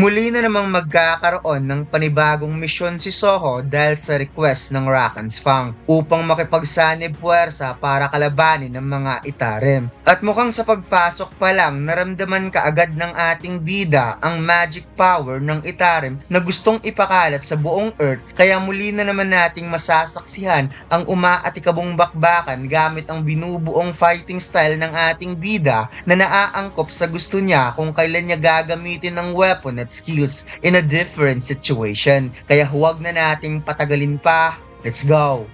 Muli na namang magkakaroon ng panibagong misyon si Soho dahil sa request ng Rakan's Fang upang makipagsanib puwersa para kalabanin ng mga Itarim. At mukhang sa pagpasok pa lang naramdaman kaagad ng ating bida ang magic power ng Itarim na gustong ipakalat sa buong Earth, kaya muli na naman nating masasaksihan ang umaatikabong bakbakan gamit ang binubuong fighting style ng ating bida na naaangkop sa gusto niya kung kailan niya gagamitin ang weapon at skills in a different situation. Kaya huwag na nating patagalin pa. Let's go!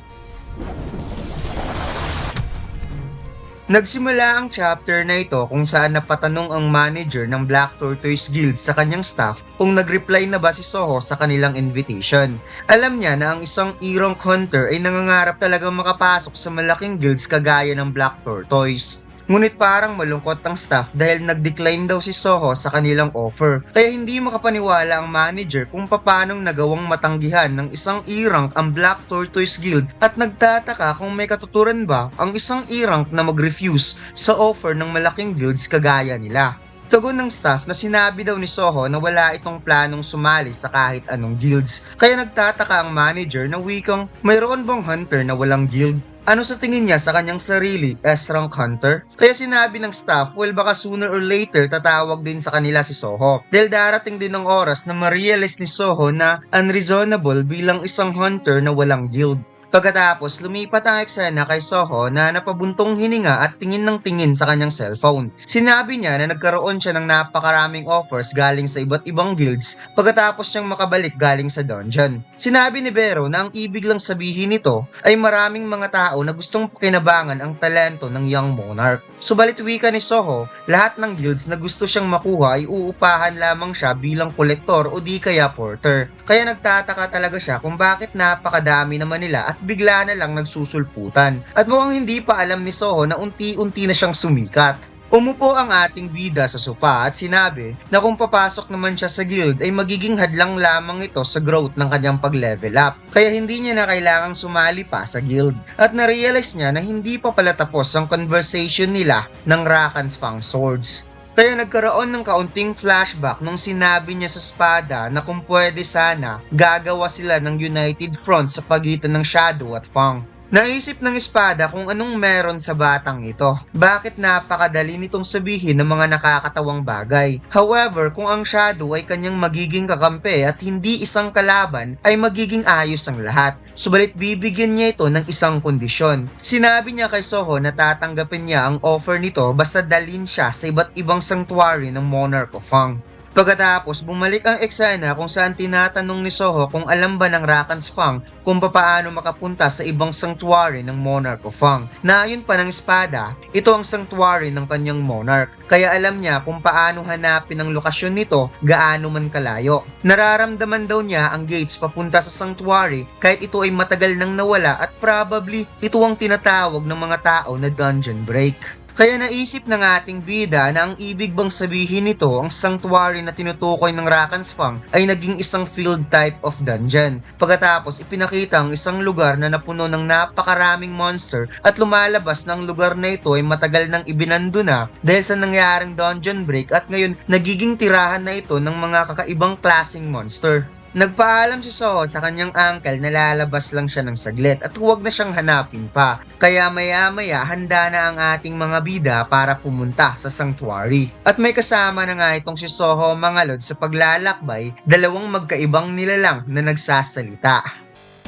Nagsimula ang chapter na ito kung saan napatanong ang manager ng Black Tortoise Guild sa kanyang staff kung nag-reply na ba si Soho sa kanilang invitation. Alam niya na ang isang Irong Hunter ay nangangarap talagang makapasok sa malaking guilds kagaya ng Black Tortoise. Ngunit parang malungkot ang staff dahil nag-decline daw si Soho sa kanilang offer. Kaya hindi makapaniwala ang manager kung paanong nagawang matanggihan ng isang E-rank ang Black Tortoise Guild at nagtataka kung may katuturan ba ang isang E-rank na mag-refuse sa offer ng malaking guilds kagaya nila. Tugon ng staff na sinabi daw ni Soho na wala itong planong sumali sa kahit anong guilds. Kaya nagtataka ang manager na wikang mayroon bang hunter na walang guild? Ano sa tingin niya sa kanyang sarili, S-rank hunter? Kaya sinabi ng staff, well baka sooner or later tatawag din sa kanila si Soho. Dahil darating din ang oras na ma-realize ni Soho na unreasonable bilang isang hunter na walang guild. Pagkatapos, lumipat ang eksena kay Soho na napabuntong hininga at tingin ng tingin sa kanyang cellphone. Sinabi niya na nagkaroon siya ng napakaraming offers galing sa iba't ibang guilds pagkatapos niyang makabalik galing sa dungeon. Sinabi ni Vero na ang ibig lang sabihin nito ay maraming mga tao na gustong pakinabangan ang talento ng young monarch. Subalit wika ni Soho, lahat ng guilds na gusto siyang makuha ay uupahan lamang siya bilang kolektor o di kaya porter. Kaya nagtataka talaga siya kung bakit napakadami naman nila at bigla na lang nagsusulputan. At mukhang hindi pa alam ni Soho na unti-unti na siyang sumikat. Umupo ang ating bida sa sopa at sinabi na kung papasok naman siya sa guild ay magiging hadlang lamang ito sa growth ng kanyang pag-level up. Kaya hindi niya na kailangang sumali pa sa guild. At na-realize niya na hindi pa pala tapos ang conversation nila ng Rakan's Fang Swords. Kaya nagkaroon ng kaunting flashback nung sinabi niya sa espada na kung pwede sana, gagawa sila ng united front sa pagitan ng Shadow at Fang. Naisip ng espada kung anong meron sa batang ito. Bakit napakadali nitong sabihin ng mga nakakatawang bagay. However, kung ang Shadow ay kanyang magiging kakampi at hindi isang kalaban, ay magiging ayos ang lahat. Subalit bibigyan niya ito ng isang kondisyon. Sinabi niya kay Soho na tatanggapin niya ang offer nito basta dalhin siya sa iba't ibang sanctuary ng Monarch of Fang. Pagkatapos, bumalik ang eksena kung saan tinatanong ni Soho kung alam ba ng Rakan's Fang kung paano makapunta sa ibang sanctuary ng Monarch of Fang. Na ayon pa ng espada, ito ang sanctuary ng kanyang monarch. Kaya alam niya kung paano hanapin ang lokasyon nito gaano man kalayo. Nararamdaman daw niya ang gates papunta sa sanctuary kahit ito ay matagal nang nawala at probably ito ang tinatawag ng mga tao na dungeon break. Kaya naisip ng ating bida na ang ibig bang sabihin nito ang sanctuary na tinutukoy ng Rakan's Fang ay naging isang field type of dungeon. Pagkatapos ipinakita ang isang lugar na napuno ng napakaraming monster at lumalabas na ang lugar na ito ay matagal nang ibinando na dahil sa nangyaring dungeon break at ngayon nagiging tirahan na ito ng mga kakaibang klaseng monster. Nagpaalam si Soho sa kanyang uncle na lalabas lang siya ng saglit at huwag na siyang hanapin pa. Kaya maya-maya handa na ang ating mga bida para pumunta sa sanctuary. At may kasama na nga itong si Soho mga lod sa paglalakbay, dalawang magkaibang nilalang na nagsasalita.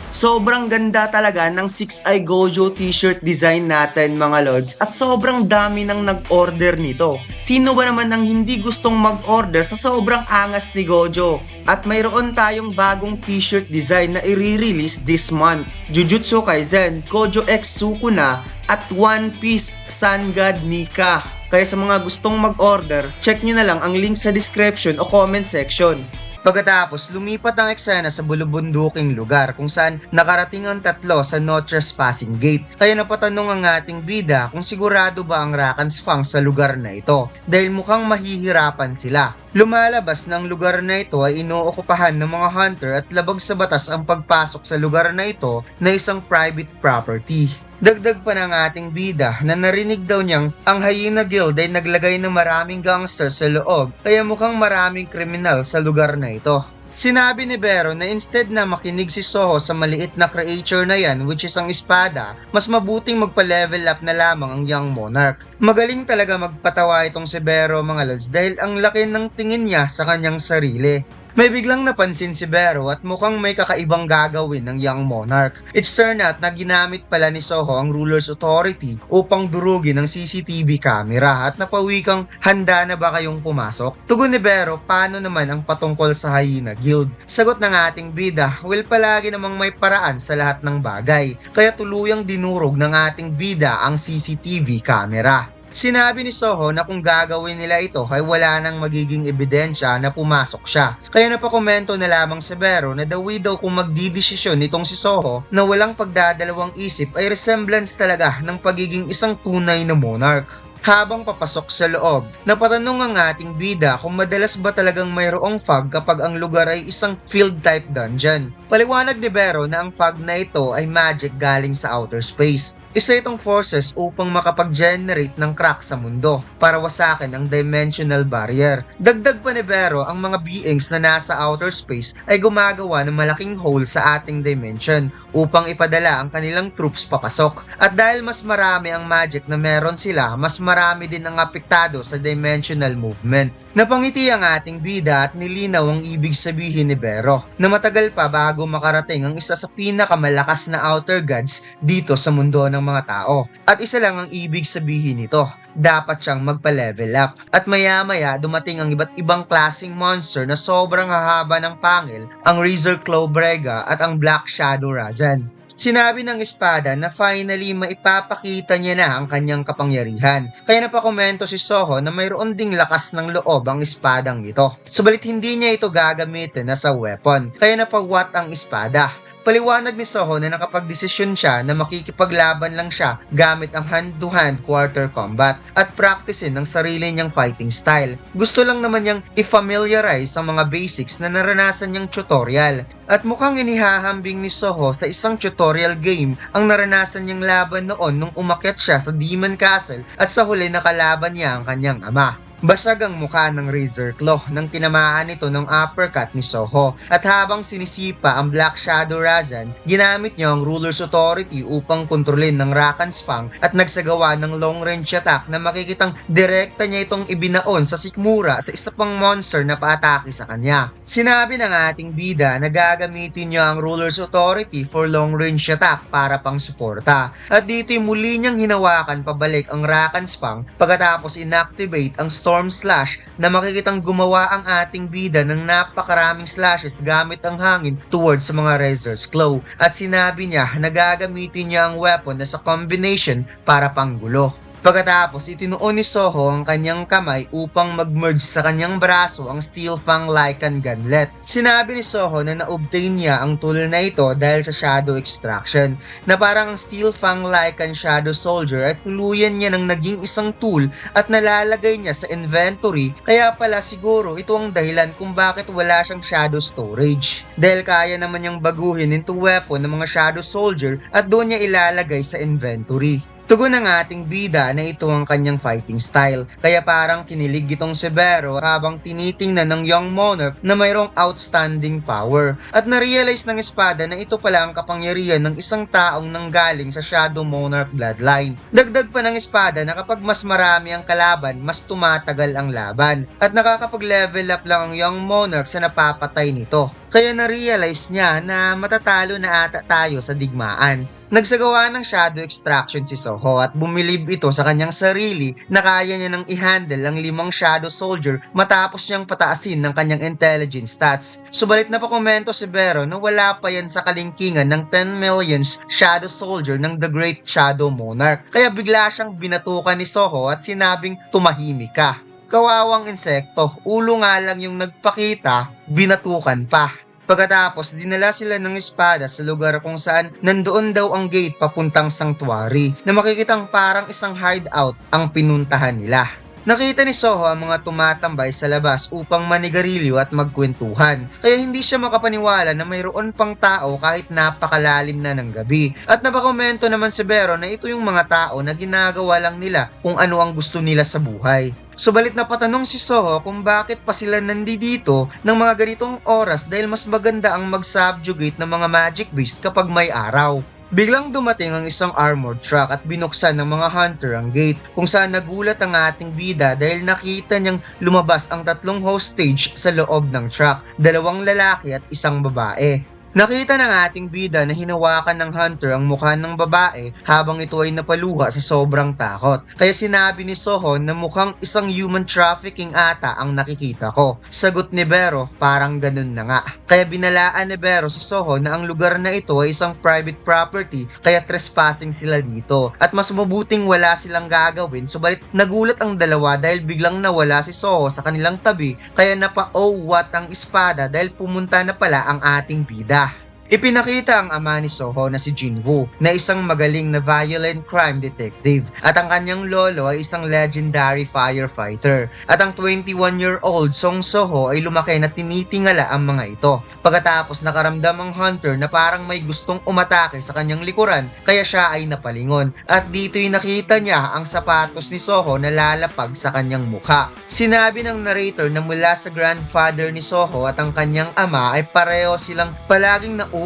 Sobrang ganda talaga ng 6i Gojo t-shirt design natin mga lods at sobrang dami nang nag-order nito. Sino ba naman ang hindi gustong mag-order sa sobrang angas ni Gojo? At mayroon tayong bagong t-shirt design na i-release this month. Jujutsu Kaisen, Gojo X Sukuna at One Piece Sun God Nika. Kaya sa mga gustong mag-order, check nyo na lang ang link sa description o comment section. Pagkatapos, lumipat ang eksena sa bulubunduking lugar kung saan nakarating ang tatlo sa no trespassing gate. Kaya napatanong ang ating bida kung sigurado ba ang Rakan's Fang sa lugar na ito dahil mukhang mahihirapan sila. Lumalabas na ang lugar na ito ay inookupahan ng mga hunter at labag sa batas ang pagpasok sa lugar na ito na isang private property. Dagdag pa ng ating bida na narinig daw niyang ang Hyena Guild ay naglagay ng maraming gangster sa loob kaya mukhang maraming kriminal sa lugar na ito. Sinabi ni Vero na instead na makinig si Soho sa maliit na creature na yan which is ang espada, mas mabuting magpa-level up na lamang ang Young Monarch. Magaling talaga magpatawa itong si Vero mga lods dahil ang laki ng tingin niya sa kanyang sarili. May biglang napansin si Vero at mukhang may kakaibang gagawin ng Young Monarch. It's turned out na ginamit pala ni Soho ang Ruler's Authority upang durugin ang CCTV camera at napawikang handa na ba kayong pumasok? Tugon ni Vero, paano naman ang patungkol sa Hyena Guild? Sagot ng ating bida, well palagi namang may paraan sa lahat ng bagay, kaya tuluyang dinurog ng ating bida ang CCTV camera. Sinabi ni Soho na kung gagawin nila ito ay wala nang magiging ebidensya na pumasok siya. Kaya napakomento na lamang si Vero na the way daw kung magdidesisyon nitong si Soho na walang pagdadalawang isip ay resemblance talaga ng pagiging isang tunay na monarch. Habang papasok sa loob, napatanong ang ating bida kung madalas ba talagang mayroong fog kapag ang lugar ay isang field-type dungeon. Paliwanag ni Vero na ang fog na ito ay magic galing sa outer space. Isa itong forces upang makapag-generate ng crack sa mundo para wasakin ang dimensional barrier. Dagdag pa ni Vero, ang mga beings na nasa outer space ay gumagawa ng malaking hole sa ating dimension upang ipadala ang kanilang troops papasok. At dahil mas marami ang magic na meron sila, mas marami din ang apektado sa dimensional movement. Napangiti ang ating bida at nilinaw ang ibig sabihin ni Vero na matagal pa bago makarating ang isa sa pinakamalakas na outer gods dito sa mundo ng mga tao. At isa lang ang ibig sabihin nito, dapat siyang magpa-level up. At maya-maya dumating ang iba't ibang klaseng monster na sobrang hahaba ng pangil, ang Razor Claw Brega at ang Black Shadow Razan. Sinabi ng espada na finally maipapakita niya na ang kanyang kapangyarihan. Kaya napakomento si Soho na mayroon ding lakas ng loob ang espadang ito. Subalit hindi niya ito gagamitin as a weapon. Kaya napawat ang espada. Paliwanag ni Soho na nakapagdesisyon siya na makikipaglaban lang siya gamit ang hand-to-hand quarter combat at practicein ang sarili niyang fighting style. Gusto lang naman niyang i-familiarize ang mga basics na naranasan niyang tutorial. At mukhang inihahambing ni Soho sa isang tutorial game ang naranasan niyang laban noon nung umakyat siya sa Demon Castle at sa huli nakalaban niya ang kanyang ama. Basag ang mukha ng Razor Claw nang tinamaan ito ng uppercut ni Soho at habang sinisipa ang Black Shadow Razan, ginamit niya ang Ruler's Authority upang kontrolin ng Rakan's Fang at nagsagawa ng long range attack na makikitang direkta niya itong ibinaon sa sikmura sa isa pang monster na paatake sa kanya. Sinabi ng ating bida na gagamitin niya ang Ruler's Authority for long range attack para pang suporta at dito'y muli niyang hinawakan pabalik ang Rakan's Fang pagkatapos inactivate ang Storm Slash na makikitang gumawa ang ating bida ng napakaraming slashes gamit ang hangin towards sa mga Razor's Claw at sinabi niya na gagamitin niya ang weapon as a combination para panggulo. Pagkatapos itinuon ni Soho ang kanyang kamay upang mag-merge sa kanyang braso ang Steel Fang Lycan Gunlet. Sinabi ni Soho na na-obtain niya ang tool na ito dahil sa Shadow Extraction na parang ang Steel Fang Lycan Shadow Soldier at tuluyan niya ng naging isang tool at nalalagay niya sa inventory kaya pala siguro ito ang dahilan kung bakit wala siyang Shadow Storage. Dahil kaya naman niyang baguhin into weapon ng mga Shadow Soldier at doon niya ilalagay sa inventory. Tugon ng ating bida na ito ang kanyang fighting style, kaya parang kinilig itong si Vero habang tinitingnan ng Young Monarch na mayroong outstanding power. At na-realize ng espada na ito pala ang kapangyarihan ng isang taong nanggaling sa Shadow Monarch bloodline. Dagdag pa ng espada na kapag mas marami ang kalaban, mas tumatagal ang laban. At nakakapag-level up lang ang Young Monarch sa napapatay nito. Kaya na-realize niya na matatalo na ata tayo sa digmaan. Nagsagawa ng Shadow Extraction si Soho at bumilib ito sa kanyang sarili na kaya niya nang i-handle ang 5 Shadow Soldier matapos niyang pataasin ng kanyang intelligence stats. Subalit na pakomento si Vero na wala pa yan sa kalingkingan ng 10 millions Shadow Soldier ng The Great Shadow Monarch. Kaya bigla siyang binatukan ni Soho at sinabing tumahimik ka. Kawawang insekto, ulo nga lang yung nagpakita, binatukan pa. Pagkatapos, dinala sila ng espada sa lugar kung saan nandoon daw ang gate papuntang sanctuary na makikitang parang isang hideout ang pinuntahan nila. Nakita ni Soho ang mga tumatambay sa labas upang manigarilyo at magkwentuhan. Kaya hindi siya makapaniwala na mayroon pang tao kahit napakalalim na ng gabi. At napakomento naman si Vero na ito yung mga tao na ginagawa lang nila kung ano ang gusto nila sa buhay. Subalit napatanong si Soho kung bakit pa sila nandito ng mga ganitong oras dahil mas maganda ang mag-subjugate ng mga magic beast kapag may araw. Biglang dumating ang isang armored truck at binuksan ng mga hunter ang gate kung saan nagulat ang ating bida dahil nakita niyang lumabas ang 3 hostage sa loob ng truck, 2 lalaki at 1 babae. Nakita ng ating bida na hinawakan ng hunter ang mukha ng babae habang ito ay napaluha sa sobrang takot. Kaya sinabi ni Soho na mukhang isang human trafficking ata ang nakikita ko. Sagot ni Vero, parang ganun na nga. Kaya binalaan ni Vero si Soho na ang lugar na ito ay isang private property kaya trespassing sila dito. At mas mabuting wala silang gagawin subalit nagulat ang dalawa dahil biglang nawala si Soho sa kanilang tabi kaya napa-what ang espada dahil pumunta na pala ang ating bida. Ipinakita ang ama ni Soho na si Jinwoo na isang magaling na violent crime detective at ang kanyang lolo ay isang legendary firefighter at ang 21-year-old Song Soho ay lumaki na tinitingala ang mga ito. Pagkatapos nakaramdam ang hunter na parang may gustong umatake sa kanyang likuran kaya siya ay napalingon at dito'y nakita niya ang sapatos ni Soho na lalapag sa kanyang mukha. Sinabi ng narrator na mula sa grandfather ni Soho at ang kanyang ama ay pareho silang palaging nauuna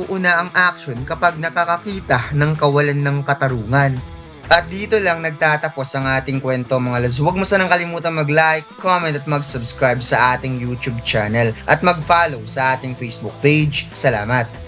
ang action kapag nakakakita ng kawalan ng katarungan. At dito lang nagtatapos ang ating kwento mga lods. Huwag mo sanang kalimutan mag-like, comment at mag-subscribe sa ating YouTube channel at mag-follow sa ating Facebook page. Salamat!